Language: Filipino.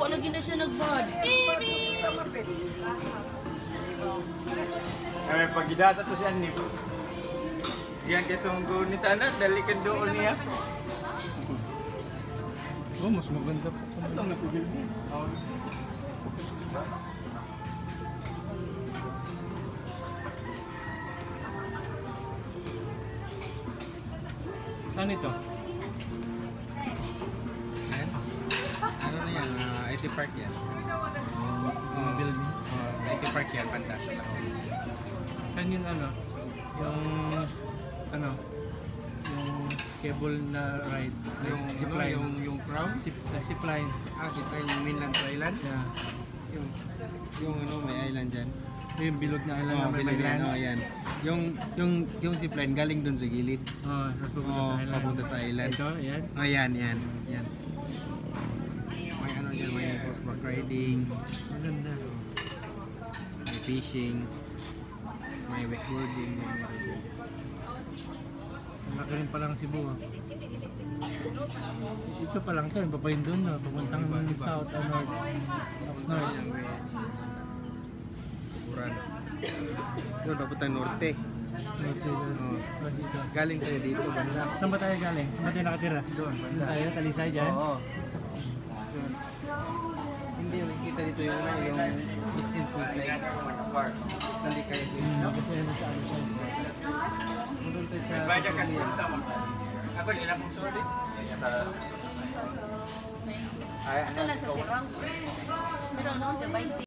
wala gina siya nagbad. Kami pagidata to si Anip. Yan kitong gunit anak, dalikan doon niya. Oh, mas maganda pa. Ito nga pigil din. Saan ito? Yan. Ano na yan? IT Park yan. Building. IT Park yan, banda. Saan yung ano? Yung cable na ride? Yung zipline. yung crown? Zipline. Zipline yung mainland to island. Yeah. Yung may island dyan. Yung bilog na island na may bilog yan. island. Yan. Yung zipline galing dun sa gilid. Tapos pupunta sa island. Papunta sa island. Ito, yan. Yan. May ano dyan, may horseback riding, Maganda. may fishing, may wakeboarding. Malaki rin palang Cebu. Ito pa lang ito, papayin doon na, papuntang south or north. North. Kuran. Ito, papunta norte. North dito. Tapos dito. Galing tayo dito, banda. Saan ba tayo galing? Saan ba tayo nakatira? Doon, Doon banda. tayo, Talisay dyan? Oo. Hindi, makikita dito yung business suicide. Hindi kayo dito. Kasi ano sa ano siya. Doon tayo sa... Baja kasi punta mo. Ako din na pong solid. Ito na sa Sirang. Sirang noon, 20.